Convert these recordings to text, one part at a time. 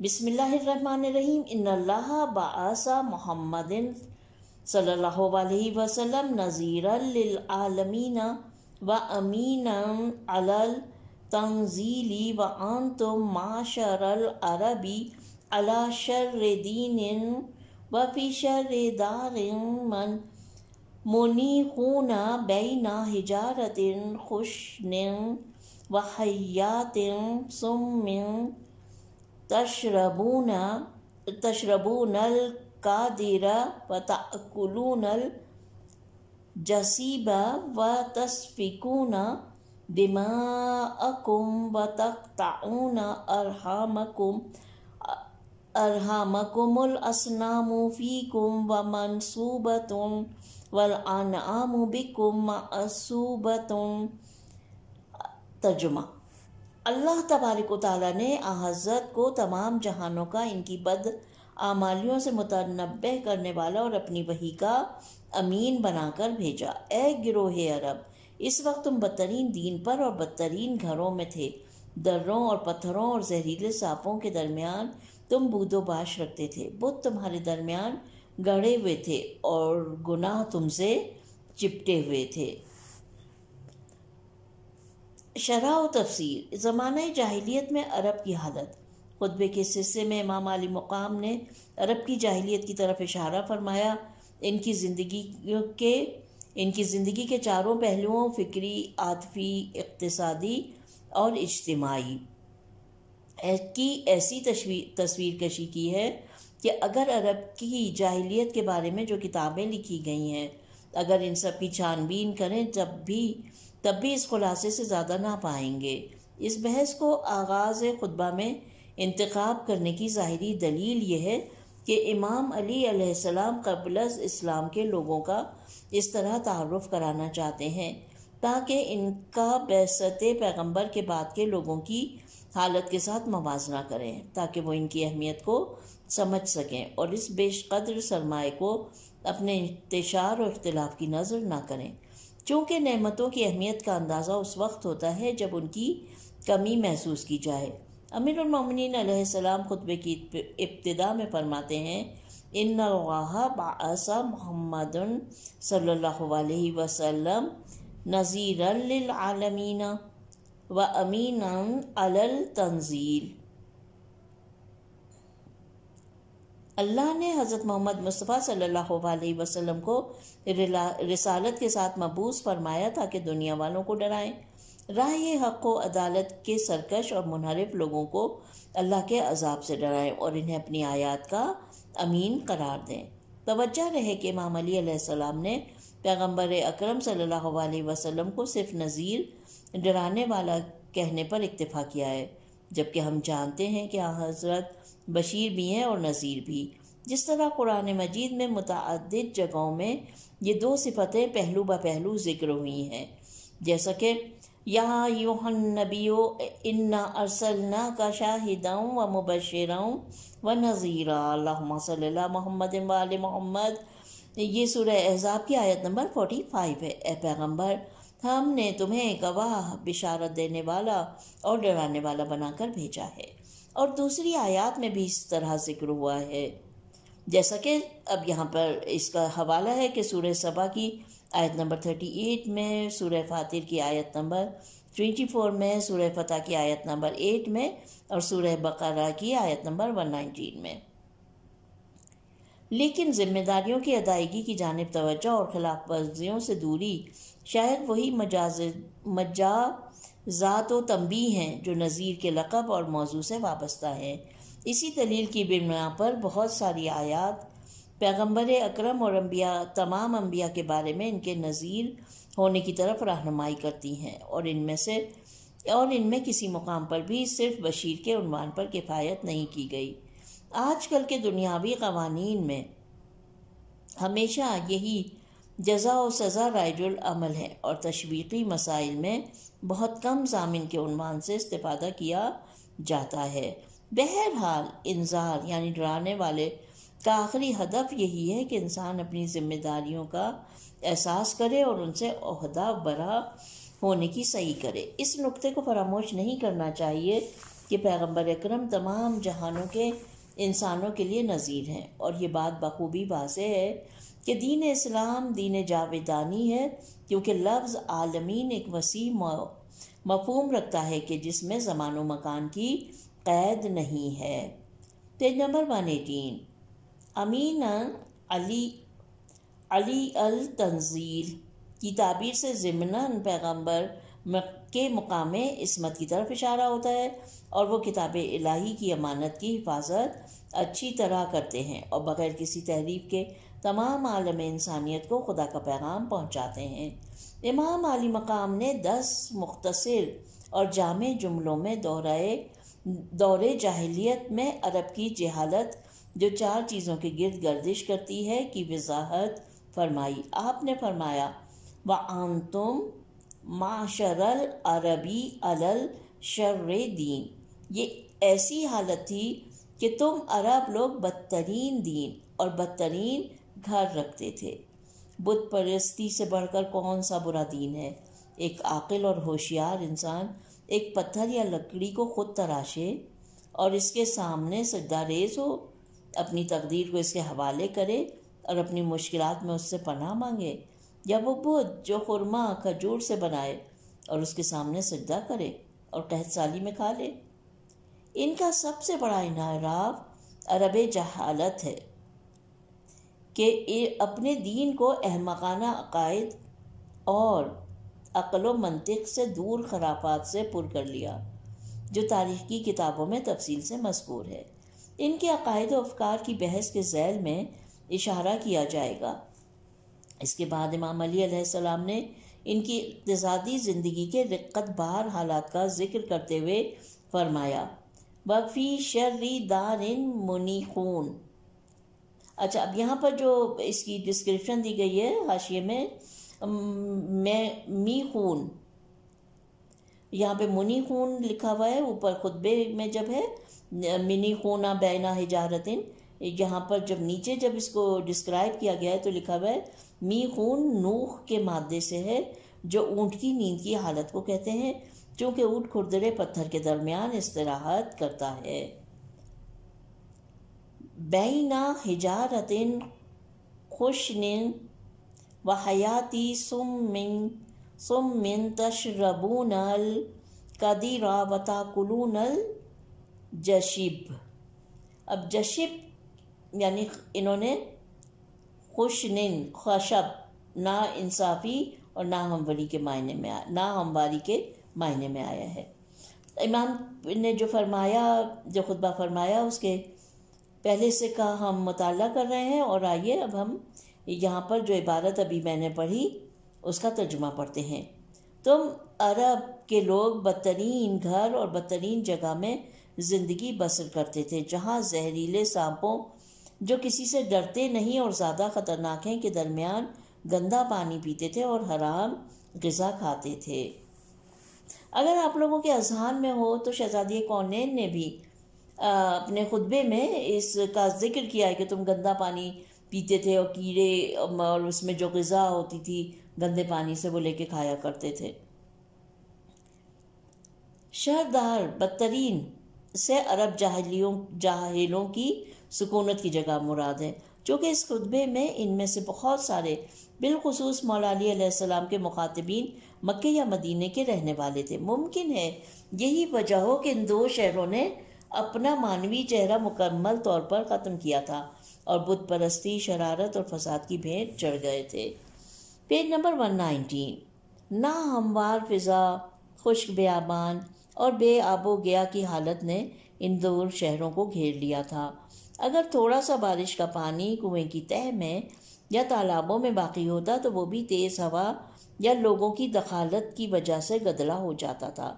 بسم اللہ الرحمن الرحیم۔ ان اللہ بعث محمد صلی اللہ علیہ وسلم نذیرا للعالمین وامینا علی التنزیل وانتم معشر العرب علی شر دین وفی شر دار من منیقون بین حجارت خشن وحیات سم تشربون القادر وتأکلون الجسیب وتسفکون دماءکم وتقطعون ارحامکم الاسنام فیکم ومنصوبۃ والانعام بکم معصوبۃ۔ ترجمہ: اللہ تبارک و تعالیٰ نے حضرت کو تمام جہانوں کا ان کی بدعمالیوں سے متنبہ کرنے والا اور اپنی وحی کا امین بنا کر بھیجا۔ اے گروہ عرب، اس وقت تم بدترین دین پر اور بدترین گھروں میں تھے۔ دروں اور پتھروں اور زہریلے سانپوں کے درمیان تم بود و باش رکھتے تھے۔ بت تمہارے درمیان گڑے ہوئے تھے اور گناہ تم سے چپٹے ہوئے تھے۔ شرح و تفسیر۔ زمانہ جاہلیت میں عرب کی حالت۔ خطبے کے اس حصے میں امام علی مقام نے عرب کی جاہلیت کی طرف اشارہ فرمایا۔ ان کی زندگی کے چاروں پہلوؤں فکری، عاطفی، اقتصادی اور اجتماعی کی ایسی تصویر کشی کی ہے کہ اگر عرب کی جاہلیت کے بارے میں جو کتابیں لکھی گئی ہیں، اگر ان سب کی چھان بین کریں تب بھی اس خلاصے سے زیادہ نہ پائیں گے۔ اس بحث کو آغاز خطبہ میں انتخاب کرنے کی ظاہری دلیل یہ ہے کہ امام علی علیہ السلام قبل از اسلام کے لوگوں کا اس طرح تعارف کرانا چاہتے ہیں تاکہ ان کا بعثت پیغمبر کے بعد کے لوگوں کی حالت کے ساتھ موازنہ کریں، تاکہ وہ ان کی اہمیت کو سمجھ سکیں اور اس بیش قدر سرمایہ کو اپنے انتشار اور اختلاف کی نظر نہ کریں۔ چونکہ نعمتوں کی اہمیت کا اندازہ اس وقت ہوتا ہے جب ان کی کمی محسوس کی جائے۔ امیر المومنین علیہ السلام خطبے کی ابتدا میں فرماتے ہیں: ان اللہ بعث محمد صلی اللہ علیہ وسلم نذیرا للعالمین وامینا علی التنزیل۔ اللہ نے حضرت محمد مصطفیٰ صلی اللہ علیہ وسلم کو رسالت کے ساتھ مبعوث فرمایا تاکہ دنیا والوں کو ڈرائیں، راہ حق و عدالت کے سرکش اور منحرف لوگوں کو اللہ کے عذاب سے ڈرائیں اور انہیں اپنی آیات کا امین قرار دیں۔ توجہ رہے کہ امام علی علیہ السلام نے پیغمبر اکرم صلی اللہ علیہ وسلم کو صرف نذیر، ڈرانے والا کہنے پر اکتفا کیا ہے، جبکہ ہم جانتے ہیں کہ حضرت بشیر بھی ہیں اور نذیر بھی۔ جس طرح قرآن مجید میں متعدد جگہوں میں یہ دو صفتیں پہلو بہ پہلو ذکر ہوئی ہیں، جیسا کہ یا ایھا النبی انا ارسلناک شاہدا ومبشرا ونذیرا اللہم صلی علی محمد وآل محمد۔ یہ سورہ احزاب کی آیت نمبر 45 ہے۔ اے پیغمبر، ہم نے تمہیں گواہ، بشارت دینے والا اور ڈرانے والا بنا کر بھیجا ہے۔ اور دوسری آیات میں بھی اس طرح ذکر ہوا ہے، جیسا کہ اب یہاں پر اس کا حوالہ ہے کہ سورہ سبا کی آیت نمبر 38 میں، سورہ فاطر کی آیت نمبر 24 میں، سورہ فتح کی آیت نمبر 8 میں اور سورہ بقرہ کی آیت نمبر 119 میں۔ لیکن ذمہ داریوں کی ادائیگی کی جانب توجہ اور خلاف ورزیوں سے دوری شاید وہی مجازات و تنبیہ ہیں جو نذیر کے لقب اور موضوع سے وابستہ ہیں۔ اسی دلیل کی بنا پر بہت ساری آیات پیغمبر اکرم اور تمام انبیاء کے بارے میں ان کے نذیر ہونے کی طرف رہنمائی کرتی ہیں، اور ان میں کسی مقام پر بھی صرف بشیر کے عنوان پر کفایت نہیں کی گئی۔ آج کل کے دنیاوی قوانین میں ہمیشہ یہی جزا و سزا رائج العمل ہے، اور تشویقی مسائل میں بہت کم ضامن کے عنوان سے استفادہ کیا جاتا ہے۔ بہرحال انذار یعنی ڈرانے والے کا آخری ہدف یہی ہے کہ انسان اپنی ذمہ داریوں کا احساس کرے اور ان سے عہدہ برا ہونے کی صحیح کرے۔ اس نقطے کو فراموش نہیں کرنا چاہیے کہ پیغمبر اکرم تمام جہانوں کے انسانوں کے لیے نذیر ہیں، اور یہ بات بخوبی واضح ہے کہ دین اسلام دین جاویدانی ہے، کیونکہ لفظ عالمین ایک وسیع مفہوم رکھتا ہے کہ جس میں زمان و مکان کی قید نہیں ہے۔ Page number 118۔ امین علی التنزیل کی تعبیر سے ضمناً پیغمبر کے مقام عصمت کی طرف اشارہ ہوتا ہے، اور وہ کتاب الہی کی امانت کی حفاظت اچھی طرح کرتے ہیں اور بغیر کسی تحریف کے تمام عالم انسانیت کو خدا کا پیغام پہنچاتے ہیں۔ امام علی مقام نے 10 مختصر اور جامع جملوں میں دور جاہلیت میں عرب کی جہالت جو 4 چیزوں کے گرد گردش کرتی ہے کی وضاحت فرمائی۔ آپ نے فرمایا وَأَنْتُمْ معشر العربی علی الشر دین، یہ ایسی حالت تھی کہ تم عرب لوگ بدترین دین اور بدترین گھر رکھتے تھے۔ بت پرستی سے بڑھ کر کون سا برا دین ہے؟ ایک عاقل اور ہوشیار انسان ایک پتھر یا لکڑی کو خود تراشے اور اس کے سامنے سجدہ ریز ہو، اپنی تقدیر کو اس کے حوالے کرے اور اپنی مشکلات میں اس سے پناہ مانگے، یا وہ بت جو خرما کھجور سے بنائے اور اس کے سامنے سجدہ کرے اور قحط سالی میں کھا لے۔ ان کا سب سے بڑا انحراف عرب جہالت ہے کہ اپنے دین کو احمقانہ عقائد اور عقل و منطق سے دور خرافات سے پر کر لیا، جو تاریخی کتابوں میں تفصیل سے مذکور ہے۔ ان کے عقائد و افکار کی بحث کے ذیل میں اشارہ کیا جائے گا۔ اس کے بعد امام علی علیہ السلام نے ان کی اقتصادی زندگی کے رقت بار حالات کا ذکر کرتے ہوئے فرمایا وَفِي شَرِّ دَارٍ مُنِيخُونَ۔ اچھا، اب یہاں پر جو اس کی ڈسکرپشن دی گئی ہے حاشیے میں میخون، یہاں پہ منی خون لکھا ہوا ہے، اوپر خطبے میں جب ہے منی خونہ بینا حجارتن، یہاں پر جب نیچے جب اس کو ڈسکرائب کیا گیا ہے تو لکھا ہوا ہے می خون نوح کے مادے سے ہے جو اونٹ کی نیند کی حالت کو کہتے ہیں، چونکہ اونٹ کھردرے پتھر کے درمیان استراحت کرتا ہے۔ بینا حجارتن خشن و حیاتی سم تشربون القدیر و تاکلون الجشب۔ اب جشب یعنی انہوں نے خشنن خشب نا انصافی اور نا ہمواری کے معنی میں آیا ہے۔ امام نے جو فرمایا، جو خطبہ فرمایا، اس کے پہلے سے کا ہم مطالعہ کر رہے ہیں، اور آئیے اب ہم یہاں پر جو عبارت ابھی میں نے پڑھی اس کا ترجمہ پڑھتے ہیں۔ تم عرب کے لوگ بدترین گھر اور بدترین جگہ میں زندگی بسر کرتے تھے، جہاں زہریلے سانپوں جو کسی سے ڈرتے نہیں اور زیادہ خطرناک ہیں کے درمیان گندا پانی پیتے تھے اور حرام غذا کھاتے تھے۔ اگر آپ لوگوں کے اذہان میں ہو تو شہزادی کونین نے بھی اپنے خطبے میں اس کا ذکر کیا ہے کہ تم گندا پانی پیتے تھے اور کیڑے اور اس میں جو غذا ہوتی تھی گندے پانی سے وہ لے کے کھایا کرتے تھے۔ شہردار بدترین سے عرب جاہلوں کی سکونت کی جگہ مراد ہے، چونکہ اس خطبے میں ان میں سے بہت سارے بالخصوص مولا علی علیہ السلام کے مخاطبین مکہ یا مدینے کے رہنے والے تھے۔ ممکن ہے یہی وجہ ہو کہ ان دو شہروں نے اپنا معنوی چہرہ مکمل طور پر ختم کیا تھا اور بت پرستی، شرارت اور فساد کی بھیٹ چڑھ گئے تھے۔ Page number 119۔ نا ہموار فضا، خشک بیابان اور بے آب و گیا کی حالت نے ان دور شہروں کو گھیر لیا تھا۔ اگر تھوڑا سا بارش کا پانی کنویں کی تہہ میں یا تالابوں میں باقی ہوتا تو وہ بھی تیز ہوا یا لوگوں کی دخالت کی وجہ سے گدلا ہو جاتا تھا،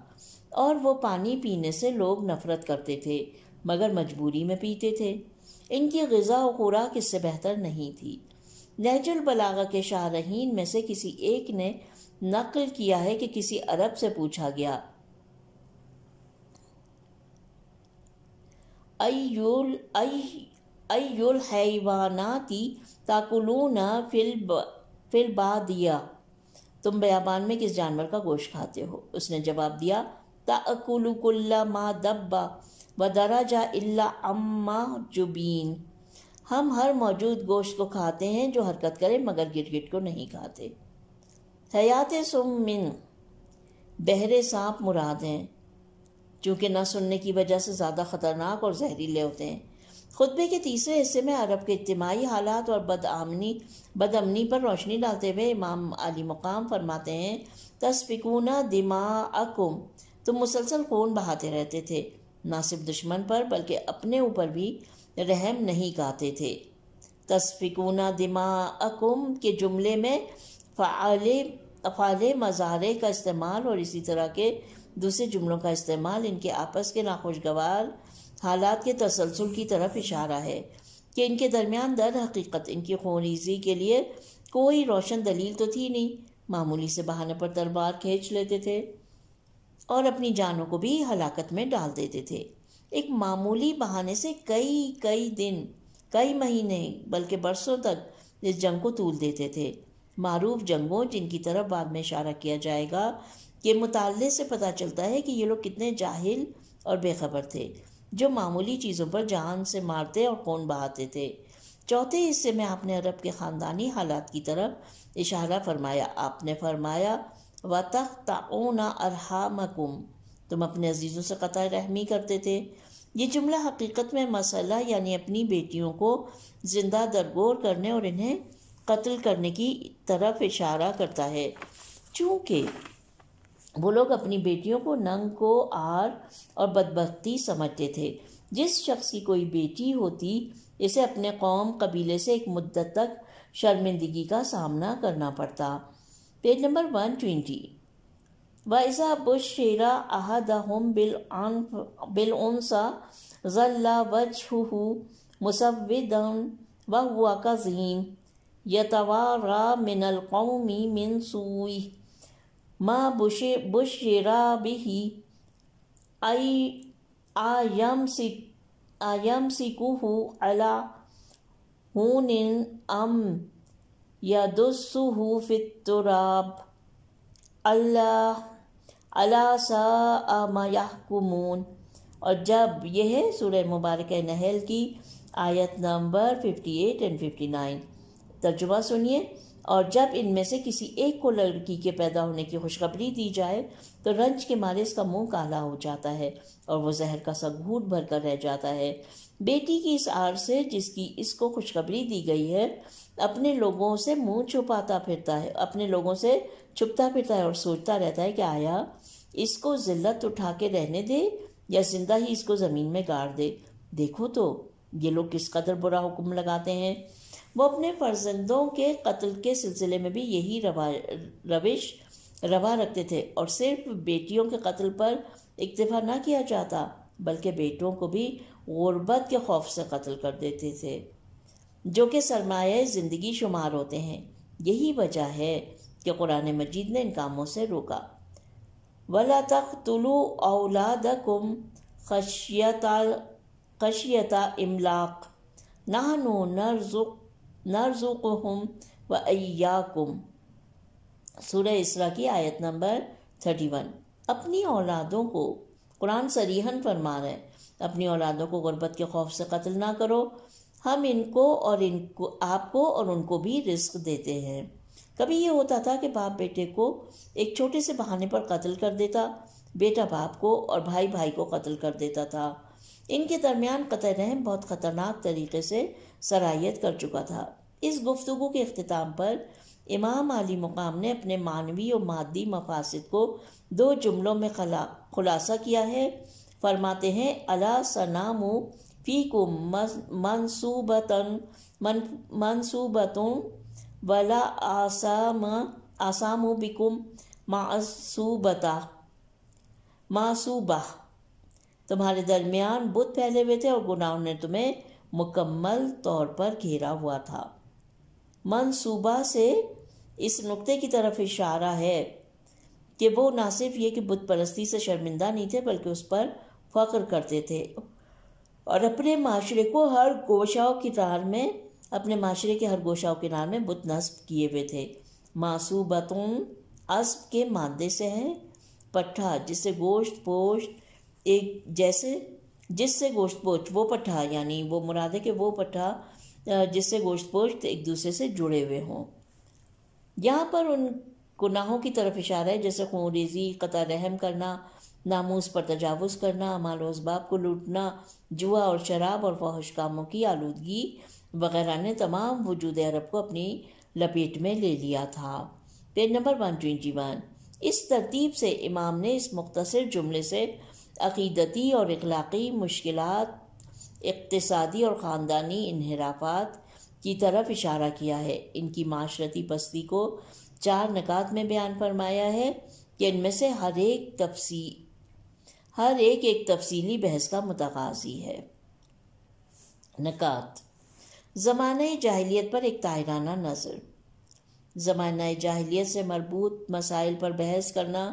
اور وہ پانی پینے سے لوگ نفرت کرتے تھے مگر مجبوری میں پیتے تھے۔ ان کی غذا و خوراک اس سے بہتر نہیں تھی۔ نہج البلاغہ کے شارحین میں سے کسی ایک نے نقل کیا ہے کہ کسی عرب سے پوچھا گیا ای الحیواناتی تاکلون فی البادیہ، تم بیابان میں کس جانور کا گوشت کھاتے ہو؟ اس نے جواب دیا تأکل کل ما دب ودرجہ الا اما جبین، ہم ہر موجود گوشت کو کھاتے ہیں جو حرکت کرے مگر گرگٹ کو نہیں کھاتے۔ حیات سم من، بہرے سانپ مراد ہیں چونکہ نہ سننے کی وجہ سے زیادہ خطرناک اور زہریلے ہوتے ہیں۔ خطبے کے تیسرے حصے میں عرب کے اجتماعی حالات اور بد امنی پر روشنی ڈالتے ہوئے امام علی مقام فرماتے ہیں تسفکون دماءکم، تم مسلسل خون بہاتے رہتے تھے، نہ صرف دشمن پر بلکہ اپنے اوپر بھی رحم نہیں کھاتے تھے۔ تسفکون دماءکم کے جملے میں افعال مضارع کا استعمال اور اسی طرح کے دوسرے جملوں کا استعمال ان کے آپس کے ناخوشگوار حالات کے تسلسل کی طرف اشارہ ہے کہ ان کے درمیان در حقیقت ان کی خونریزی کے لیے کوئی روشن دلیل تو تھی نہیں، معمولی سے بہانے پر تلوار کھینچ لیتے تھے اور اپنی جانوں کو بھی ہلاکت میں ڈال دیتے تھے۔ ایک معمولی بہانے سے کئی دن، کئی مہینے بلکہ برسوں تک اس جنگ کو طول دیتے تھے۔ معروف جنگوں جن کی طرف بعد میں اشارہ کیا جائے گا کے مطالعے سے پتہ چلتا ہے کہ یہ لوگ کتنے جاہل اور بے خبر تھے جو معمولی چیزوں پر جان سے مارتے اور خون بہاتے تھے۔ چوتھے حصے میں آپ نے عرب کے خاندانی حالات کی طرف اشارہ فرمایا۔ آپ نے فرمایا وَتَقْطَعُونَ أَرْحَامَكُمْ، تم اپنے عزیزوں سے قطع رحمی کرتے تھے۔ یہ جملہ حقیقت میں مسئلہ یعنی اپنی بیٹیوں کو زندہ درگور کرنے اور انہیں قتل کرنے کی طرف اشارہ کرتا ہے، چونکہ وہ لوگ اپنی بیٹیوں کو ننگ کو عار اور بدبختی سمجھتے تھے۔ جس شخص کی کوئی بیٹی ہوتی اسے اپنے قوم قبیلے سے ایک مدت تک شرمندگی کا سامنا کرنا پڑتا۔ Page number 120۔ وَإِذَا بُشِّرَ أَحَدُهُم بِالْأُنثىٰ ظَلَّ وَجْهُهُ مُسْوَدًّا وَهُوَ كَظِيمٌ يَتَوَارَىٰ مِنَ الْقَوْمِ مِنْ سُوءِ مَا بُشِّرَ بِهِ أَيُمْسِكُهُ عَلَىٰ هُونٍ أَمْ يَدُسُّهُ فِي التُّرَابِ أَلَا سَاءَ مَا يَحْكُمُونَ۔ اور جب یہ ہے سورہ مبارکہ نحل کی آیت نمبر 58 اور 59۔ ترجمہ سنیے۔ اور جب ان میں سے کسی ایک کو لڑکی کے پیدا ہونے کی خوشخبری دی جائے تو رنج کے مارے اس کا منہ کالا ہو جاتا ہے اور وہ زہر کا سا گھوٹ بھر کر رہ جاتا ہے۔ بیٹی کی اس آر سے جس کی اس کو خوشخبری دی گئی ہے اپنے لوگوں سے منہ چھپاتا پھرتا ہے، اپنے لوگوں سے چھپتا پھرتا ہے اور سوچتا رہتا ہے کہ آیا اس کو ذلت اٹھا کے رہنے دے یا زندہ ہی اس کو زمین میں گاڑ دے۔ دیکھو تو یہ لوگ کس قدر برا حکم لگاتے ہیں۔ وہ اپنے فرزندوں کے قتل کے سلسلے میں بھی یہی روش روا رکھتے تھے اور صرف بیٹیوں کے قتل پر اکتفا نہ کیا جاتا بلکہ بیٹوں کو بھی غربت کے خوف سے قتل کر دیتے تھے جو کہ سرمایہ زندگی شمار ہوتے ہیں۔ یہی وجہ ہے کہ قرآن مجید نے ان کاموں سے روکا۔ وَلَا تَقْتُلُوا أَوْلَادَكُمْ خَشْيَةَ إِمْلَاقٍ نَحْنُ نَرْزُقُهُمْ وَإِيَّاكُمْ۔ سورہ اسراء کی آیت نمبر 31۔ اپنی اولادوں کو قرآن صریحاً فرما رہے اپنی اولادوں کو غربت کے خوف سے قتل نہ کرو، ہم ان کو آپ کو اور ان کو بھی رزق دیتے ہیں۔ کبھی یہ ہوتا تھا کہ باپ بیٹے کو ایک چھوٹے سے بہانے پر قتل کر دیتا، بیٹا باپ کو اور بھائی بھائی کو قتل کر دیتا تھا۔ ان کے درمیان قطع رحم بہت خطرناک طریقے سے سرایت کر چکا تھا۔ اس گفتگو کے اختتام پر امام علی مقام نے اپنے معنوی اور مادی مفاسد کو 2 جملوں میں خلاصہ کیا ہے۔ فرماتے ہیں الا سنام فیکم منصوبۃ ولا آسام بکم معصوبہ، تمہارے درمیان بت پھیلے ہوئے تھے اور گناہوں نے تمہیں مکمل طور پر گھیرا ہوا تھا۔ منصوبہ سے اس نقطے کی طرف اشارہ ہے کہ وہ نہ صرف یہ کہ بت پرستی سے شرمندہ نہیں تھے بلکہ اس پر فخر کرتے تھے اور اپنے معاشرے کے ہر گوشہ و کنار میں بت نصب کیے ہوئے تھے۔ معصوبتون اسب کے مادے سے ہے پٹھا جس سے گوشت پوشت جس سے گوشت پوشت وہ پٹھا، یعنی وہ مراد ہے کہ وہ پٹھا جس سے گوشت پوشت ایک دوسرے سے جڑے ہوئے ہوں۔ یہاں پر ان گناہوں کی طرف اشارہ ہے جیسے خون ریزی، قطع رحم کرنا، ناموس پر تجاوز کرنا، مال و اسباب کو لوٹنا، جوا اور شراب اور فحش کاموں کی آلودگی وغیرہ نے تمام وجود عرب کو اپنی لپیٹ میں لے لیا تھا۔ Page number 121۔ اس ترتیب سے امام نے اس مختصر جملے سے عقیدتی اور اخلاقی مشکلات، اقتصادی اور خاندانی انحرافات کی طرف اشارہ کیا ہے۔ ان کی معاشرتی پستی کو 4 نکات میں بیان فرمایا ہے کہ ان میں سے ہر ایک ایک تفصیلی بحث کا متقاضی ہے۔ نکات: زمانہ جاہلیت پر ایک طاہرانہ نظر۔ زمانہ جاہلیت سے مربوط مسائل پر بحث کرنا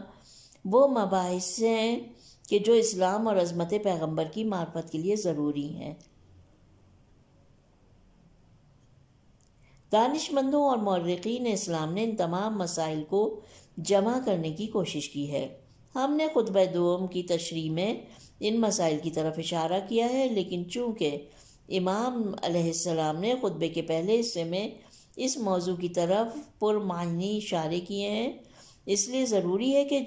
وہ مباحث ہیں کہ جو اسلام اور عظمت پیغمبر کی معرفت کے لیے ضروری ہیں۔ دانش مندوں اور مورخین اسلام نے ان تمام مسائل کو جمع کرنے کی کوشش کی ہے۔ ہم نے خطبہ دوم کی تشریح میں ان مسائل کی طرف اشارہ کیا ہے، لیکن چونکہ امام علیہ السلام نے خطبے کے پہلے حصے میں اس موضوع کی طرف پرمعنی اشارے کیے ہیں، اس لیے ضروری ہے کہ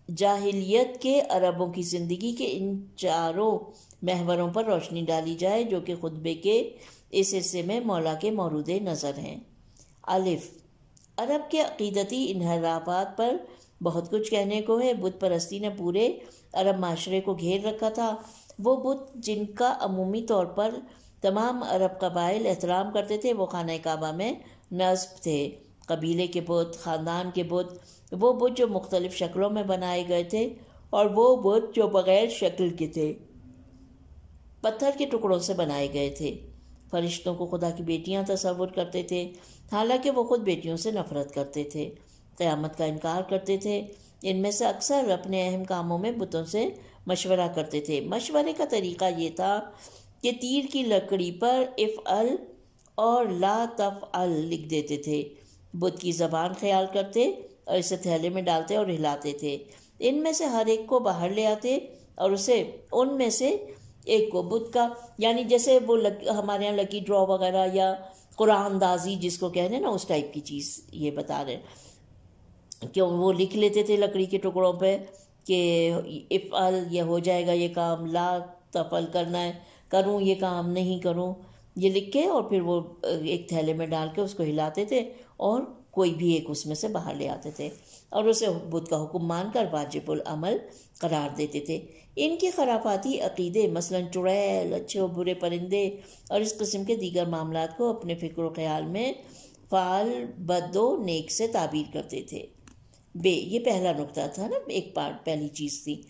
جاہلیت کے عربوں کی زندگی کے ان 4 محوروں پر روشنی ڈالی جائے جو کہ خطبے کے اس حصے میں مولا کے مورود نظر ہیں۔ الف: عرب کے عقیدتی انحرافات پر بہت کچھ کہنے کو ہے۔ بت پرستی نے پورے عرب معاشرے کو گھیر رکھا تھا۔ وہ بت جن کا عمومی طور پر تمام عرب قبائل احترام کرتے تھے وہ خانہ کعبہ میں نصب تھے۔ قبیلے کے بت، خاندان کے بت، وہ بت جو مختلف شکلوں میں بنائے گئے تھے اور وہ بت جو بغیر شکل کے تھے، پتھر کے ٹکڑوں سے بنائے گئے تھے۔ فرشتوں کو خدا کی بیٹیاں تصور کرتے تھے، حالانکہ وہ خود بیٹیوں سے نفرت کرتے تھے۔ قیامت کا انکار کرتے تھے۔ ان میں سے اکثر اپنے اہم کاموں میں بتوں سے مشورہ کرتے تھے۔ مشورے کا طریقہ یہ تھا کہ تیر کی لکڑی پر افعل اور لا تفعل لکھ دیتے تھے۔ بت کی زبان خیال کرتے اور اسے تھیلے میں ڈالتے اور ہلاتے تھے۔ ان میں سے ہر ایک کو باہر لے آتے اور اسے ان میں سے ایک کو بت کا، یعنی جیسے وہ ہمارے یہاں لکی ڈرا وغیرہ یا قرآن اندازی جس کو کہتے ہیں نا، اس ٹائپ کی چیز یہ بتا رہے ہیں کہ وہ لکھ لیتے تھے لکڑی کے ٹکڑوں پہ کہ افعل یہ ہو جائے گا یہ کام، لا تفعل کرنا ہے، کروں یہ کام نہیں کروں، یہ لکھ کے اور پھر وہ ایک تھیلے میں ڈال کے اس کو ہلاتے تھے اور کوئی بھی ایک اس میں سے باہر لے آتے تھے اور اسے بت کا حکم مان کر واجب العمل قرار دیتے تھے۔ ان کے خرافاتی عقیدے مثلاً چڑیل، اچھے و برے پرندے اور اس قسم کے دیگر معاملات کو اپنے فکر و خیال میں فعال بد و نیک سے تعبیر کرتے تھے۔ بے، یہ پہلا نقطہ تھا نا، ایک پارٹ پہلی چیز تھی۔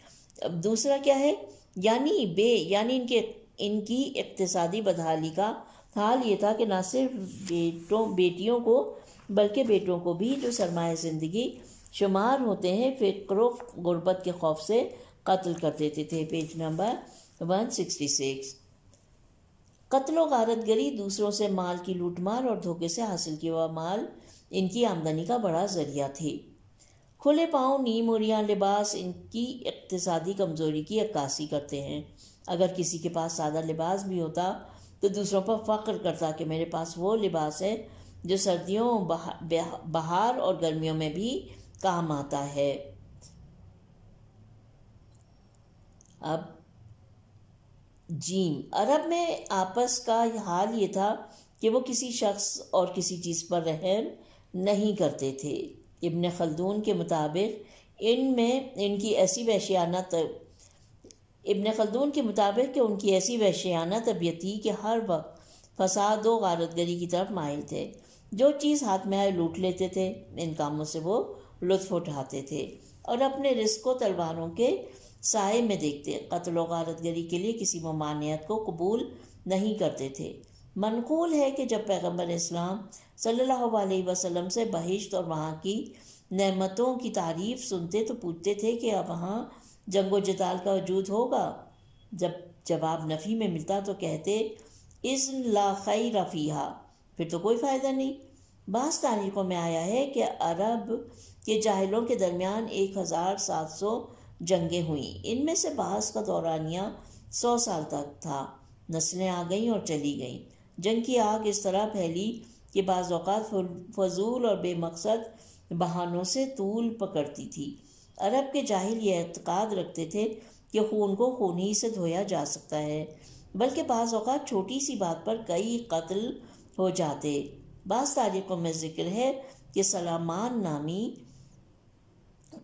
اب دوسرا کیا ہے؟ یعنی بے، یعنی ان کی اقتصادی بدحالی کا حال یہ تھا کہ نہ صرف بیٹیوں کو بلکہ بیٹوں کو بھی جو سرمایہ زندگی شمار ہوتے ہیں فقر و غربت کے خوف سے قتل کر دیتے تھے۔ Page number 166۔ قتل و غارت گری، دوسروں سے مال کی لوٹ مار اور دھوکے سے حاصل کیا ہوا مال ان کی آمدنی کا بڑا ذریعہ تھی۔ کھلے پاؤں نیم اوریاں لباس ان کی اقتصادی کمزوری کی عکاسی کرتے ہیں۔ اگر کسی کے پاس سادہ لباس بھی ہوتا تو دوسروں پر فخر کرتا کہ میرے پاس وہ لباس ہے جو سردیوں، بہار اور گرمیوں میں بھی کام آتا ہے۔ اب جیم، عرب میں آپس کا حال یہ تھا کہ وہ کسی شخص اور کسی چیز پر رحم نہیں کرتے تھے۔ ابن خلدون کے مطابق ان کی ایسی وحشیانہ طبیعت تھی کہ ہر وقت فساد و غارت گری کی طرف مائل تھے۔ جو چیز ہاتھ میں آئے لوٹ لیتے تھے۔ ان کاموں سے وہ لطف اٹھاتے تھے اور اپنے رزق کو تلواروں کے سائے میں دیکھتے۔ قتل و غارت گری کے لیے کسی ممانعت کو قبول نہیں کرتے تھے۔ منقول ہے کہ جب پیغمبر اسلام صلی اللہ علیہ وسلم سے بہشت اور وہاں کی نعمتوں کی تعریف سنتے تو پوچھتے تھے کہ اب وہاں جنگ و جدال کا وجود ہوگا؟ جب جواب نفی میں ملتا تو کہتے اذن لا خیر فیہا، پھر تو کوئی فائدہ نہیں۔ بعض تاریخوں میں آیا ہے کہ عرب کے جاہلوں کے درمیان 1700 جنگیں ہوئیں، ان میں سے بعض کا دورانیہ 100 سال تک تھا۔ نسلیں آ گئیں اور چلی گئیں۔ جنگ کی آگ اس طرح پھیلی کہ بعض اوقات فضول اور بے مقصد بہانوں سے طول پکڑتی تھی۔ عرب کے جاہل یہ اعتقاد رکھتے تھے کہ خون کو خون ہی سے دھویا جا سکتا ہے، بلکہ بعض اوقات چھوٹی سی بات پر کئی قتل ہو جاتے۔ بعض تاریخوں میں ذکر ہے کہ سلامان نامی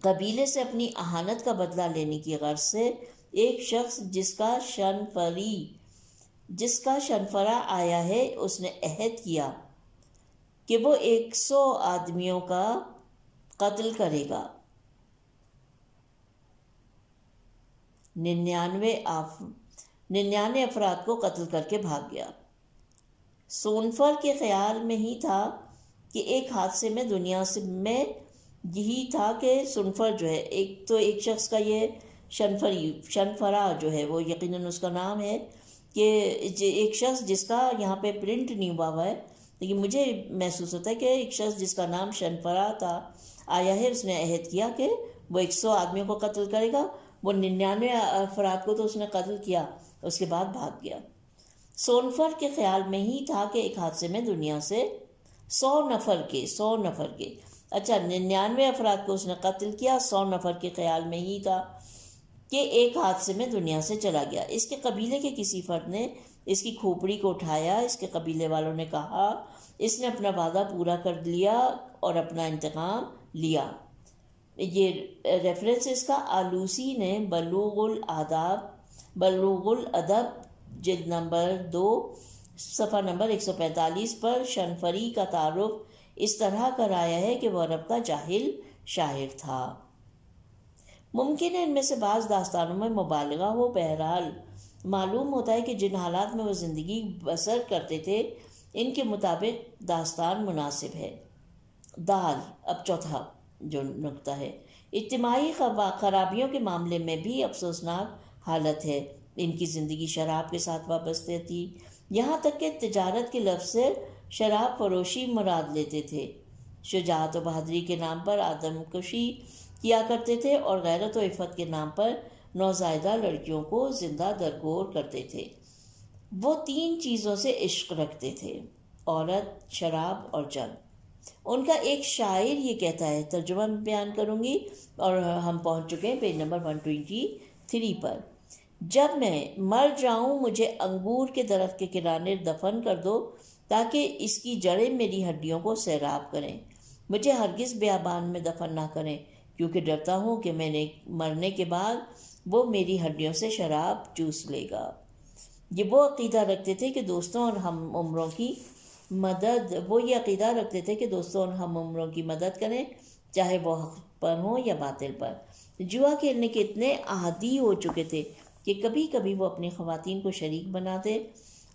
قبیلے سے اپنی اہانت کا بدلہ لینے کی غرض سے ایک شخص جس کا شنفرہ آیا ہے، اس نے عہد کیا کہ وہ 100 آدمیوں کا قتل کرے گا۔ 99 افراد کو قتل کر کے بھاگ گیا۔ سونفر کے خیال میں ہی تھا کہ ایک حادثے میں دنیا میں یہی تھا کہ سنفر جو ہے ایک شخص کا یہ شنفرا جو ہے وہ یقیناً اس کا نام ہے، کہ ایک شخص جس کا یہاں پہ پرنٹ نہیں ہوا ہے، لیکن مجھے محسوس ہوتا ہے کہ ایک شخص جس کا نام شنفرا تھا آیا ہے، اس نے عہد کیا کہ وہ 100 آدمیوں کو قتل کرے گا۔ وہ 99 افراد کو تو اس نے قتل کیا، اس کے بعد بھاگ گیا۔ سونفر کے خیال میں ہی تھا کہ ایک حادثے میں دنیا سے 100 نفر کے 99 افراد کو اس نے قتل کیا، 100 نفر کے خیال میں ہی تھا کہ ایک حادثے میں دنیا سے چلا گیا۔ اس کے قبیلے کے کسی فرد نے اس کی کھوپڑی کو اٹھایا۔ اس کے قبیلے والوں نے کہا اس نے اپنا وعدہ پورا کر لیا اور اپنا انتقام لیا۔ یہ ریفرنس اس کا آلوسی نے بلوغ الادب جلد نمبر 2 صفحہ نمبر 145 پر شنفری کا تعارف اس طرح کرایا ہے کہ وہ عرب کا جاہل شاعر تھا۔ ممکن ہے ان میں سے بعض داستانوں میں مبالغہ ہو، بہرحال معلوم ہوتا ہے کہ جن حالات میں وہ زندگی بسر کرتے تھے ان کے مطابق داستان مناسب ہے۔ اب چوتھا جو نقطہ ہے، اجتماعی خرابیوں کے معاملے میں بھی افسوسناک حالت ہے۔ ان کی زندگی شراب کے ساتھ وابستہ تھی، یہاں تک کہ تجارت کے لفظ سے شراب فروشی مراد لیتے تھے۔ شجاعت و بہادری کے نام پر آدم کشی کیا کرتے تھے اور غیرت و عفت کے نام پر نوزائیدہ لڑکیوں کو زندہ درگور کرتے تھے۔ وہ 3 چیزوں سے عشق رکھتے تھے: عورت، شراب اور جنگ۔ ان کا ایک شاعر یہ کہتا ہے، ترجمہ میں بیان کروں گی، اور ہم پہنچ چکے ہیں پیج نمبر 123 پر۔ جب میں مر جاؤں مجھے انگور کے درخت کے کنارے دفن کر دو تاکہ اس کی جڑیں میری ہڈیوں کو سیراب کریں۔ مجھے ہرگز بیابان میں دفن نہ کریں، کیونکہ ڈرتا ہوں کہ میں نے مرنے کے بعد وہ میری ہڈیوں سے شراب چوس لے گا۔ یہ وہ عقیدہ رکھتے تھے کہ دوستوں اور ہم عمروں کی مدد کریں، چاہے وہ حق پر ہوں یا باطل پر۔ جوا کھیلنے کے اتنے عادی ہو چکے تھے کہ کبھی کبھی وہ اپنی خواتین کو شریک بناتے۔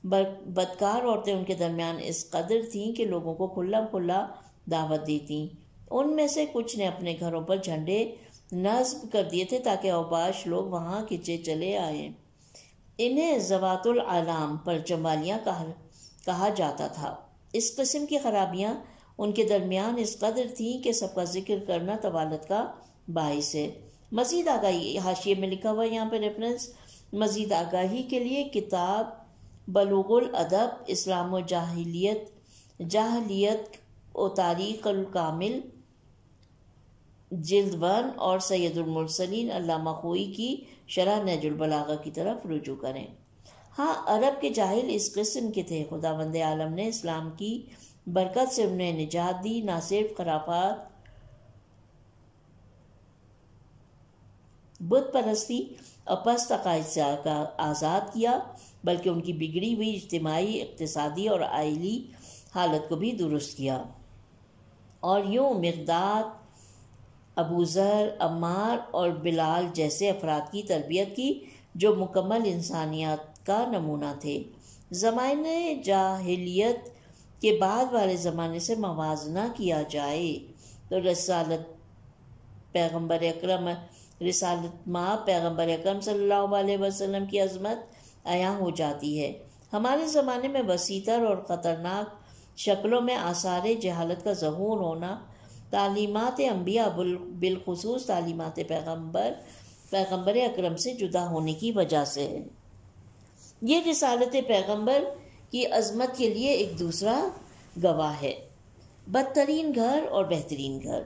بدکار عورتیں ان کے درمیان اس قدر تھیں کہ لوگوں کو کھلا کھلا دعوت دیتی۔ ان میں سے کچھ نے اپنے گھروں پر جھنڈے نصب کر دیے تھے تاکہ اوباش لوگ وہاں کھچے چلے آئیں۔ انہیں ذوات العلام پرچم والیاں کہا جاتا تھا۔ اس قسم کی خرابیاں ان کے درمیان اس قدر تھیں کہ سب کا ذکر کرنا طوالت کا باعث ہے۔ مزید آگاہی، حاشیے میں لکھا ہوا یہاں پہ ریفرنس، مزید آگاہی کے لیے کتاب بلوغ الادب، اسلام و جاہلیت و تاریخ الکامل جلد 1 اور سید المرسلین علامہ خوئی کی شرح نہج البلاغہ کی طرف رجوع کریں۔ ہاں، عرب کے جاہل اس قسم کے تھے۔ خداوند عالم نے اسلام کی برکت سے انہیں نجات دی، نہ صرف خرافات، بت پرستی اور پست عقائد سے آزاد کیا، بلکہ ان کی بگڑی ہوئی اجتماعی، اقتصادی اور آئلی حالت کو بھی درست کیا۔ اور یوں مقداد، ابو ذر، عمار اور بلال جیسے افراد کی تربیت کی جو مکمل انسانیت کا نمونہ تھے۔ زمانے جاہلیت کے بعد والے زمانے سے موازنہ کیا جائے تو رسالت پیغمبر اکرم صلی اللہ علیہ وسلم کی عظمت عیاں ہو جاتی ہے۔ ہمارے زمانے میں وسیع تر اور خطرناک شکلوں میں آثار جہالت کا ظہور ہونا تعلیمات انبیاء بالخصوص تعلیمات پیغمبر اکرم سے جدا ہونے کی وجہ سے ہے۔ یہ رسالت پیغمبر کی عظمت کے لیے ایک دوسرا گواہ ہے۔ بدترین گھر اور بہترین گھر۔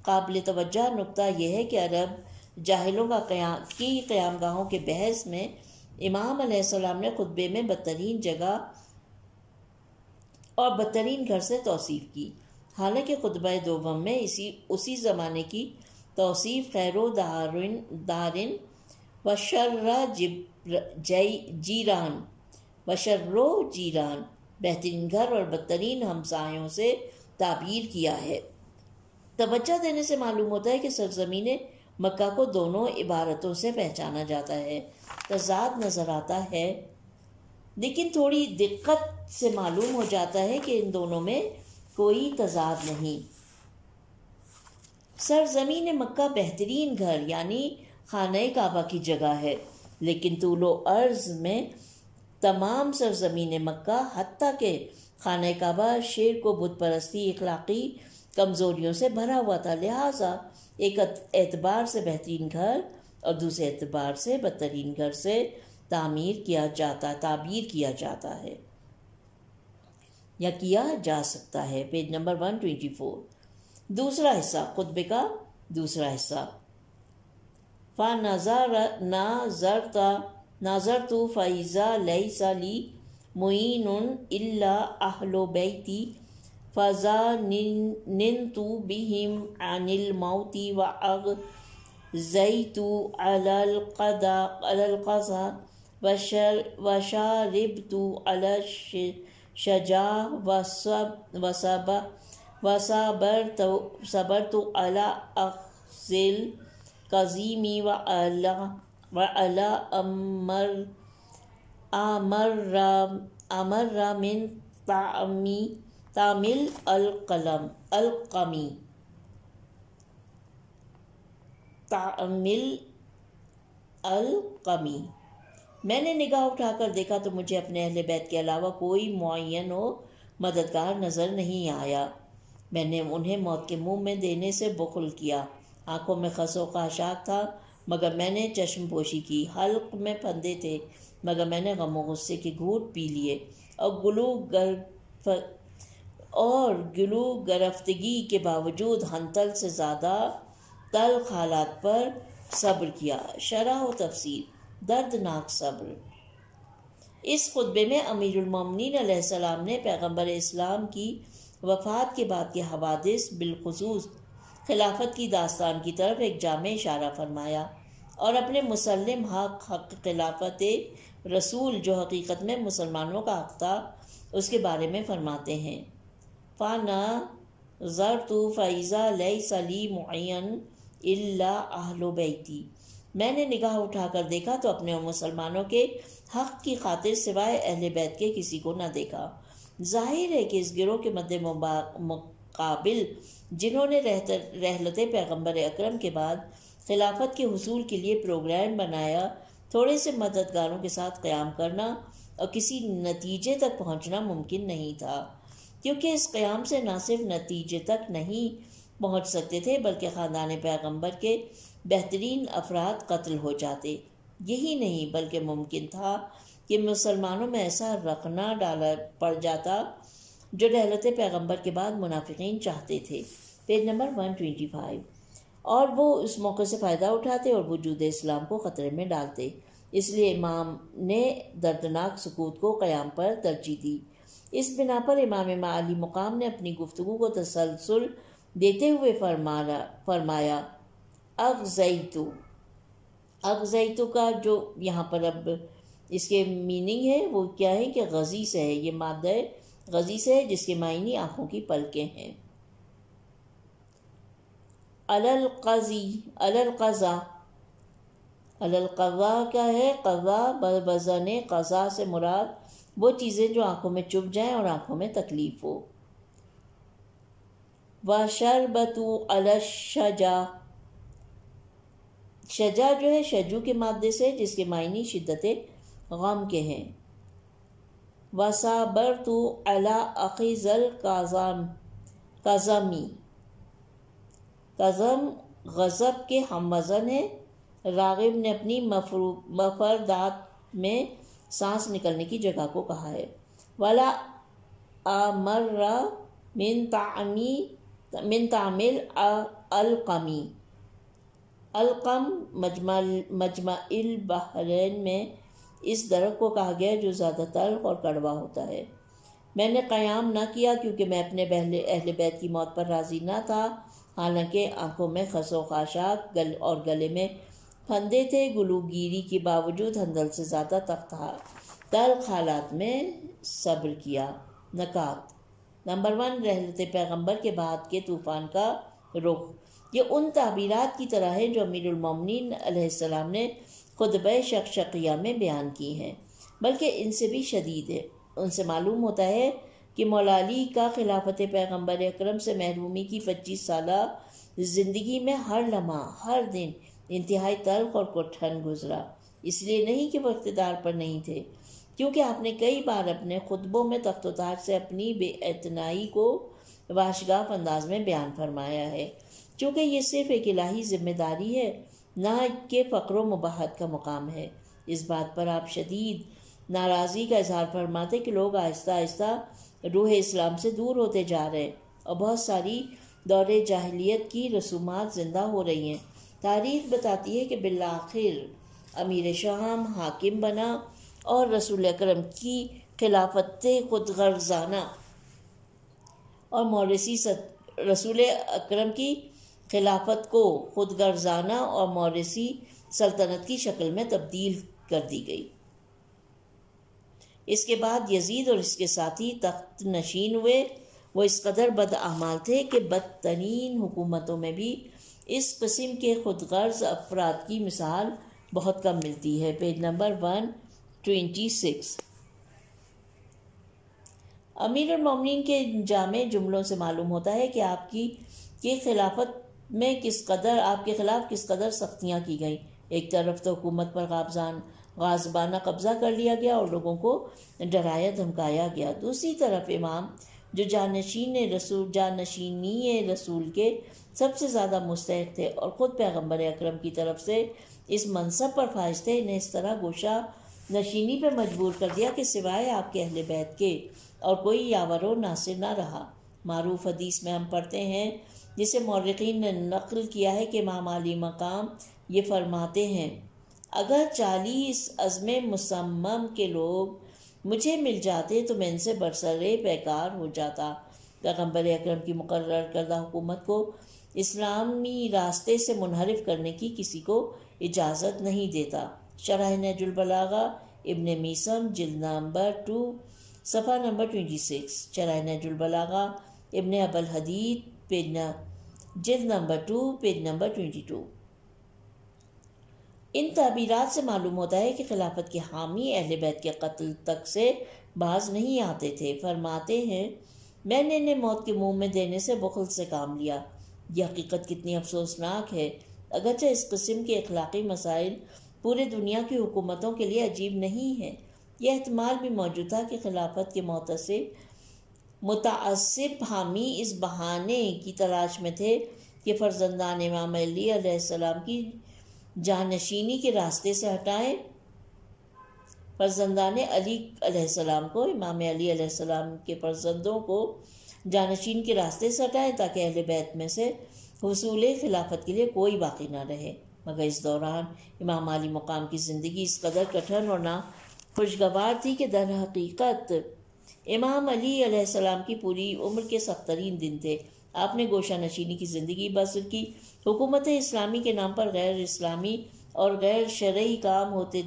قابل توجہ نکتہ یہ ہے کہ عرب جاہلوں کی قیام گاہوں کے بحث میں امام علیہ السلام نے خطبے میں بدترین جگہ اور بدترین گھر سے توصیف کی، حالانکہ خطبہ دوم میں اسی زمانے کی توصیف خیر و دارن و شر جیران بہترین گھر اور بدترین ہمسایوں سے تعبیر کیا ہے۔ توجہ دینے سے معلوم ہوتا ہے کہ سرزمین مکہ کو دونوں عبارتوں سے پہچانا جاتا ہے۔ تضاد نظر آتا ہے، لیکن تھوڑی دقت سے معلوم ہو جاتا ہے کہ ان دونوں میں کوئی تضاد نہیں۔ سرزمین مکہ بہترین گھر یعنی خانہ کعبہ کی جگہ ہے، لیکن طول و عرض میں تمام سرزمین مکہ حتیٰ کہ خانہ کعبہ شرک و بت پرستی اخلاقی کمزوریوں سے بھرا ہوا تھا، لہٰذا ایک اعتبار سے بہترین گھر اور دوسرے اعتبار سے بدترین گھر سے تعبیر کیا جاتا ہے یا کیا جا سکتا ہے۔ Page number 124۔ دوسرا حصہ، خطبے کا دوسرا حصہ۔ نَظَرْتُ فَإِذَا لَيْسَ لِي مُعِينٌ إِلَّا أَهْلُ بَيْتِي فَظَنِنْتُ بِهِمْ عَنِ الْمَوْتِ وَأَغْزَيْتُ عَلَى الْقَضَاءِ وَشَرِبْتُ عَلَى الشَّجَاعِ وَصَبَرْتُ عَلَى أَخْذِ الْقَزِيمِ وَعَلَى أَمَرَّ مِنْ طَعْمِ الْقَمِ۔ میں نے نگاہ اٹھا کر دیکھا تو مجھے اپنے اہل بیت کے علاوہ کوئی معین و مددگار نظر نہیں آیا۔ میں نے انہیں موت کے منہ میں دینے سے بخل کیا، آنکھوں میں خس و خاشاک تھا مگر میں نے چشم پوشی کی، حلق میں پھندے تھے مگر میں نے غم و غصے کے گھونٹ پی لیے، اور گلو گرفتگی کے باوجود حنتل سے زیادہ تلخ حالات پر صبر کیا۔ شرح و تفسیر۔ دردناک صبر۔ اس خطبے میں امیر المومنین علیہ السلام نے پیغمبر اسلام کی وفات کے بعد کے حوادث بالخصوص خلافت کی داستان کی طرف ایک جامع اشارہ فرمایا اور اپنے مسلم حق خلافت رسول جو حقیقت میں مسلمانوں کا حق تھا اس کے بارے میں فرماتے ہیں۔ فَنَظَرْتُ فَإِذَا لَيْسَ لِي مُعِينٌ إِلَّا أَهْلُ بَيْتِي۔ میں نے نگاہ اٹھا کر دیکھا تو اپنے اور مسلمانوں کے حق کی خاطر سوائے اہل بیت کے کسی کو نہ دیکھا۔ ظاہر ہے کہ اس گروہ کے مد مقابل جنہوں نے رحلت پیغمبر اکرم کے بعد خلافت کے حصول کے لیے پروگرام بنایا، تھوڑے سے مددگاروں کے ساتھ قیام کرنا اور کسی نتیجے تک پہنچنا ممکن نہیں تھا، کیونکہ اس قیام سے نہ صرف نتیجے تک نہیں پہنچ سکتے تھے بلکہ خاندان پیغمبر کے بہترین افراد قتل ہو جاتے۔ یہی نہیں بلکہ ممکن تھا کہ مسلمانوں میں ایسا رخنہ ڈالا پڑ جاتا جو رحلت پیغمبر کے بعد منافقین چاہتے تھے۔ Page number 125۔ اور وہ اس موقع سے فائدہ اٹھاتے اور وجود اسلام کو خطرے میں ڈالتے، اس لیے امام نے دردناک سکوت کو قیام پر ترجیح دی۔ اس بنا پر امام عالی مقام نے اپنی گفتگو کو تسلسل دیتے ہوئے فرمایا اغزیتو کا جو یہاں پر اب اس کے میننگ ہے وہ کیا ہے کہ غزی سے ہے، یہ مادہ غزی سے ہے جس کے معنی آنکھوں کی پلکیں ہیں۔ القضا کیا ہے؟ قضا بوزن قضا سے مراد وہ چیزیں جو آنکھوں میں چبھ جائیں اور آنکھوں میں تکلیف ہو۔ وَشَرْبَتُ عَلَى الشَّجَا، شجا جو ہے شجو کے مادے سے جس کے معنی شدت غم کے ہیں۔ وصابرت علی اخی ذل کاظمی، کظم غضب کے ہم وزن ہے۔ راغب نے اپنی مفردات میں سانس نکلنے کی جگہ کو کہا ہے۔ ولا امر من تعمیل القمی، القم مجمع البحرین میں اس درخت کو کہا گیا جو زیادہ تلخ اور کڑوا ہوتا ہے۔ میں نے قیام نہ کیا کیونکہ میں اپنے اہل بیت کی موت پر راضی نہ تھا، حالانکہ آنکھوں میں خس و خاشاک اور گلے میں پھندے تھے۔ گلوگیری کے باوجود حنظل سے زیادہ تخت تھا۔ تلخ حالات میں صبر کیا۔ نکات: نمبر 1، رحلت پیغمبر کے بعد کے طوفان کا رخ۔ یہ ان تعبیرات کی طرح ہے جو امیر المومنین علیہ السلام نے خطبہ شقشقیہ میں بیان کی ہیں، بلکہ ان سے بھی شدید ہے۔ ان سے معلوم ہوتا ہے کہ مولا علی کا خلافت پیغمبر اکرم سے محرومی کی 25 سالہ زندگی میں ہر لمحہ، ہر دن انتہائی تلخ اور کٹھن گزرا۔ اس لیے نہیں کہ وہ اقتدار پر نہیں تھے، کیونکہ آپ نے کئی بار اپنے خطبوں میں تخت و تاج سے اپنی بے اعتنائی کو واشگاف انداز میں بیان فرمایا ہے، چونکہ یہ صرف ایک الہی ذمہ داری ہے، نہ کہ فقر و مباحت کا مقام ہے۔ اس بات پر آپ شدید ناراضی کا اظہار فرماتے کہ لوگ آہستہ آہستہ روح اسلام سے دور ہوتے جا رہے ہیں اور بہت ساری دور جاہلیت کی رسومات زندہ ہو رہی ہیں۔ تاریخ بتاتی ہے کہ بالآخر امیر شام حاکم بنا اور رسول اکرم کی خلافت خود غرضانہ اور موروثی رسول اکرم کی خلافت کو خود غرضانہ اور موروثی سلطنت کی شکل میں تبدیل کر دی گئی۔ اس کے بعد یزید اور اس کے ساتھی تخت نشین ہوئے۔ وہ اس قدر بد اعمال تھے کہ بدترین حکومتوں میں بھی اس قسم کے خود غرض افراد کی مثال بہت کم ملتی ہے۔ Page number 126۔ امیر المومنین کے جامع جملوں سے معلوم ہوتا ہے کہ آپ کی خلافت میں آپ کے خلاف کس قدر سختیاں کی گئیں۔ ایک طرف تو حکومت پر غاصبانہ قبضہ کر لیا گیا اور لوگوں کو ڈرایا دھمکایا گیا، دوسری طرف امام جو جانشینی رسول کے سب سے زیادہ مستحق تھے اور خود پیغمبر اکرم کی طرف سے اس منصب پر فائز تھے، انہیں اس طرح گوشہ نشینی پہ مجبور کر دیا کہ سوائے آپ کے اہل بیت کے اور کوئی یاور و ناصر نہ رہا۔ معروف حدیث میں ہم پڑھتے ہیں، جسے مورخین نے نقل کیا ہے کہ امام علی مقام یہ فرماتے ہیں، اگر 40 عزم مصمم کے لوگ مجھے مل جاتے تو میں ان سے برسرے پیکار ہو جاتا۔ پیغمبر اکرم کی مقرر کردہ حکومت کو اسلامی راستے سے منحرف کرنے کی کسی کو اجازت نہیں دیتا۔ شرح نہج البلاغہ ابن میثم جلد نمبر 2 صفحہ نمبر 26۔ شرح نہج البلاغہ ابن ابی الحدید جلد نمبر 2 پیج نمبر 22۔ ان تعبیرات سے معلوم ہوتا ہے کہ خلافت کے حامی اہل بیت کے قتل تک سے باز نہیں آتے تھے۔ فرماتے ہیں، میں نے انہیں موت کے منہ میں دینے سے بخل سے کام لیا۔ یہ حقیقت کتنی افسوسناک ہے، اگرچہ اس قسم کے اخلاقی مسائل پورے دنیا کی حکومتوں کے لیے عجیب نہیں ہے۔ یہ احتمال بھی موجود تھا کہ خلافت کے متعصب حامی اس بہانے کی تلاش میں تھے کہ فرزندان امام علی علیہ السلام کی جانشینی کے راستے سے ہٹائیں۔ فرزندان علی علیہ السلام کو، امام علی علیہ السلام کے فرزندوں کو جانشین کے راستے سے ہٹائیں تاکہ اہل بیت میں سے حصول خلافت کے لیے کوئی باقی نہ رہے۔ مگر اس دوران امام علی مقام کی زندگی اس قدر کٹھن اور نہ خوشگوار تھی کہ در حقیقت امام علی علیہ السلام کی پوری عمر کے سخت ترین دن تھے۔ آپ نے گوشہ نشینی کی زندگی بسر کی، حکومت اسلامی کے نام پر غیر اسلامی اور غیر شرعی کام ہوتے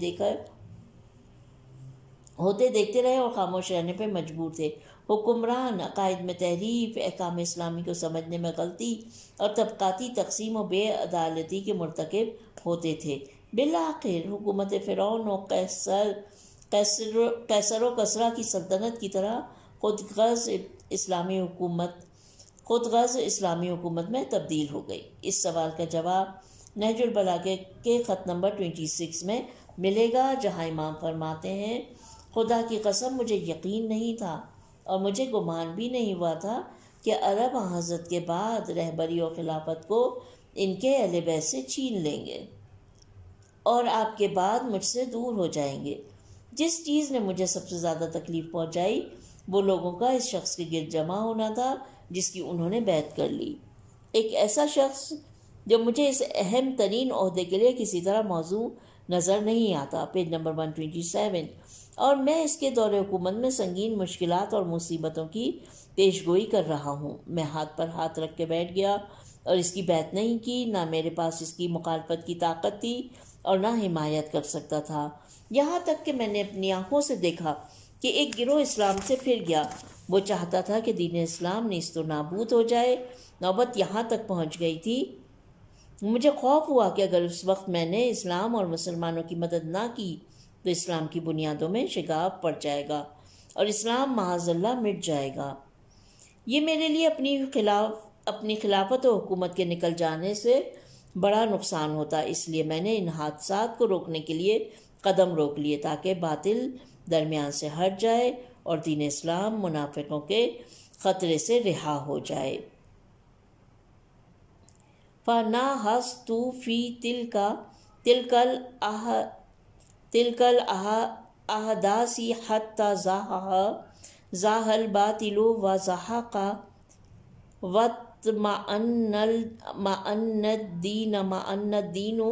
دیکھتے رہے اور خاموش رہنے پہ مجبور تھے۔ حکمران عقائد میں تحریف، احکام اسلامی کو سمجھنے میں غلطی اور طبقاتی تقسیم و بے عدالتی کے مرتکب ہوتے تھے۔ بالآخر حکومت فرعون و قیصر و کسریٰ کی سلطنت کی طرح خود غرض اسلامی حکومت میں تبدیل ہو گئی۔ اس سوال کا جواب نہج البلاغہ کے خط نمبر 26 میں ملے گا، جہاں امام فرماتے ہیں، خدا کی قسم مجھے یقین نہیں تھا اور مجھے گمان بھی نہیں ہوا تھا کہ عرب حضرت کے بعد رہبری و خلافت کو ان کے اہل بیت سے چھین لیں گے اور آپ کے بعد مجھ سے دور ہو جائیں گے۔ جس چیز نے مجھے سب سے زیادہ تکلیف پہنچائی وہ لوگوں کا اس شخص کے گرد جمع ہونا تھا جس کی انہوں نے بیعت کر لی، ایک ایسا شخص جو مجھے اس اہم ترین عہدے کے لیے کسی طرح موزوں نظر نہیں آتا۔ Page number 127۔ اور میں اس کے دور حکومت میں سنگین مشکلات اور مصیبتوں کی پیش گوئی کر رہا ہوں۔ میں ہاتھ پر ہاتھ رکھ کے بیٹھ گیا اور اس کی بیعت نہیں کی، نہ میرے پاس اس کی مخالفت کی طاقت تھی اور نہ حمایت کر سکتا تھا، یہاں تک کہ میں نے اپنی آنکھوں سے دیکھا کہ ایک گروہ اسلام سے پھر گیا۔ وہ چاہتا تھا کہ دین اسلام نیست و نابود ہو جائے۔ نوبت یہاں تک پہنچ گئی تھی۔ مجھے خوف ہوا کہ اگر اس وقت میں نے اسلام اور مسلمانوں کی مدد نہ کی تو اسلام کی بنیادوں میں شگاف پڑ جائے گا اور اسلام معاذ اللہ مٹ جائے گا۔ یہ میرے لیے اپنی خلافت و حکومت کے نکل جانے سے بڑا نقصان ہوتا، اس لیے میں نے ان حادثات کو روکنے کے لیے قدم روک لیے تاکہ باطل درمیان سے ہٹ جائے اور دین اسلام منافقوں کے خطرے سے رہا ہو جائے۔ فَنَاهَزْتُ فِي تِلْكَ الْأَحْدَاثِ حَتَّى زَاهَ الْبَاطِلُ وَزَهَقَ وَاطْمَأَنَّ الدِّينُ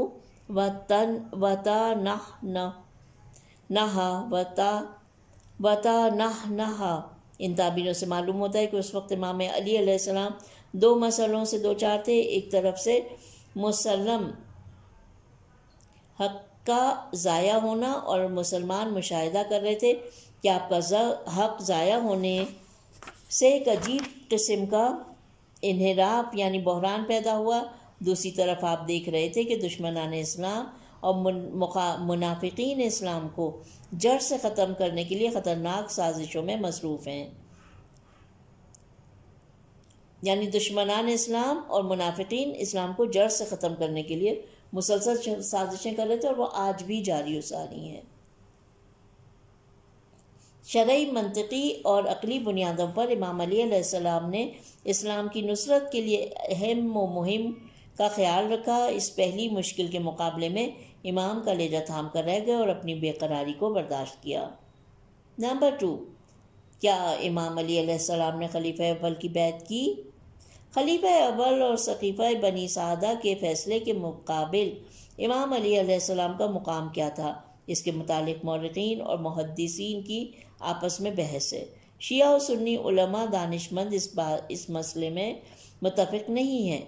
وَتَنَحْنَحَ۔ ان تعبیروں سے معلوم ہوتا ہے کہ اس وقت امام علی علیہ السلام دو مسئلوں سے دوچار تھے۔ ایک طرف سے مسلم حق کا ضائع ہونا اور مسلمان مشاہدہ کر رہے تھے کہ آپ کا حق ضائع ہونے سے ایک عجیب قسم کا انحراف یعنی بحران پیدا ہوا۔ دوسری طرف آپ دیکھ رہے تھے کہ دشمنان اسلام اور منافقین اسلام کو جڑ سے ختم کرنے کے لیے خطرناک سازشوں میں مصروف ہیں، یعنی دشمنان اسلام اور منافقین اسلام کو جڑ سے ختم کرنے کے لیے مسلسل سازشیں کر رہے تھے اور وہ آج بھی جاری و ساری ہیں۔ شرعی، منطقی اور عقلی بنیادوں پر امام علی علیہ السلام نے اسلام کی نصرت کے لیے اہم و مہم کا خیال رکھا۔ اس پہلی مشکل کے مقابلے میں امام کا لہجہ تھام کر رہ گئے اور اپنی بے قراری کو برداشت کیا۔ نمبر 2، کیا امام علی علیہ السلام نے خلیفہ اول کی بیعت کی؟ خلیفہ اول اور سقیفہ بنی سعدہ کے فیصلے کے مقابل امام علی علیہ السلام کا مقام کیا تھا؟ اس کے متعلق مورخین اور محدثین کی آپس میں بحث ہے۔ شیعہ و سنی علماء دانشمند اس مسئلے میں متفق نہیں ہیں۔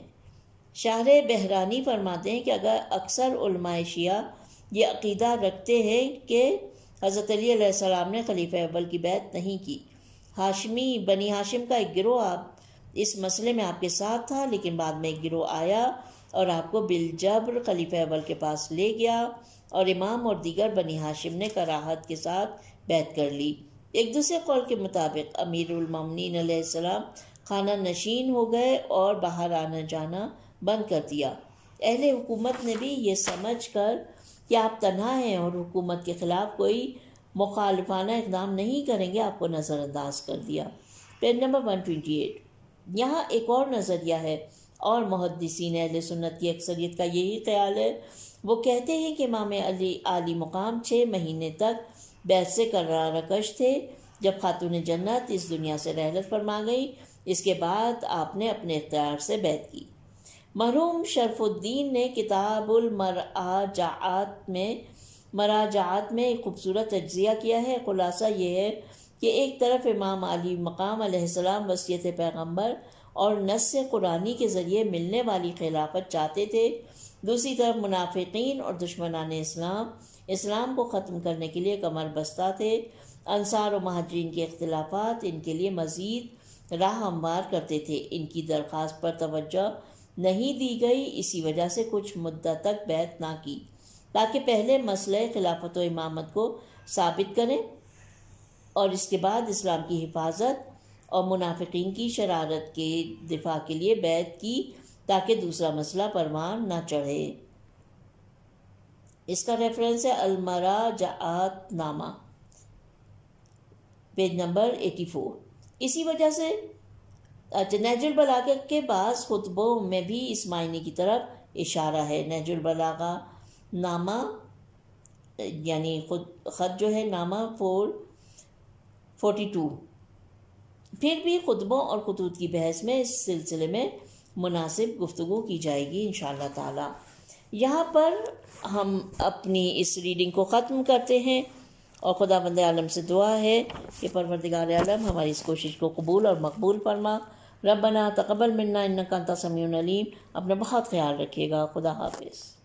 شارح بحرانی فرماتے ہیں کہ اگر اکثر علماء شیعہ یہ عقیدہ رکھتے ہیں کہ حضرت علی علیہ السلام نے خلیفہ اول کی بیعت نہیں کی، بنی ہاشم کا ایک گروہ اس مسئلے میں آپ کے ساتھ تھا، لیکن بعد میں ایک گروہ آیا اور آپ کو بالجبر خلیفہ اول کے پاس لے گیا اور امام اور دیگر بنی ہاشم نے کراہت کے ساتھ بیعت کر لی۔ ایک دوسرے قول کے مطابق امیر المومنین علیہ السلام خانہ نشین ہو گئے اور باہر آنا جانا بند کر دیا۔ اہل حکومت نے بھی یہ سمجھ کر کہ آپ تنہا ہیں اور حکومت کے خلاف کوئی مخالفانہ اقدام نہیں کریں گے، آپ کو نظر انداز کر دیا۔ Page number 128۔ یہاں ایک اور نظریہ ہے اور محدثین اہل سنت کی اکثریت کا یہی خیال ہے۔ وہ کہتے ہیں کہ امام علی عالی مقام 6 مہینے تک بیعت سے کرارہ کش تھے۔ جب خاتون جنت اس دنیا سے رحلت فرما گئی، اس کے بعد آپ نے اپنے اختیار سے بیعت کی۔ مرحوم شرف الدین نے کتاب مراجعات میں ایک خوبصورت تجزیہ کیا ہے۔ خلاصہ یہ ہے کہ ایک طرف امام علی مقام علیہ السلام وصیت پیغمبر اور نص قرآنی کے ذریعے ملنے والی خلافت چاہتے تھے، دوسری طرف منافقین اور دشمنان اسلام کو ختم کرنے کے لیے کمر بستہ تھے۔ انصار و مہاجرین کے اختلافات ان کے لیے مزید راہ ہموار کرتے تھے۔ ان کی درخواست پر توجہ نہیں دی گئی، اسی وجہ سے کچھ مدت تک بیعت نہ کی تاکہ پہلے مسئلہ خلافت و امامت کو ثابت کریں اور اس کے بعد اسلام کی حفاظت اور منافقین کی شرارت کے دفاع کے لیے بیعت کی تاکہ دوسرا مسئلہ پروان نہ چڑھے۔ اس کا ریفرنس ہے المراجعات نامہ۔ Page number 84۔ اسی وجہ سے نہج البلاغہ کے بعض خطبوں میں بھی اس معنی کی طرف اشارہ ہے۔ نہج البلاغہ نامہ یعنی خط جو ہے نامہ 442۔ پھر بھی خطبوں اور خطوط کی بحث میں اس سلسلے میں مناسب گفتگو کی جائے گی انشاءاللہ تعالی۔ یہاں پر ہم اپنی اس ریڈنگ کو ختم کرتے ہیں، اور خداوند عالم سے دعا ہے کہ پروردگار عالم ہماری اس کوشش کو قبول اور مقبول فرما۔ ربنا تقبل منا انک انت السمیع العلیم۔ اپنا بہت خیال رکھیے گا۔ خدا حافظ۔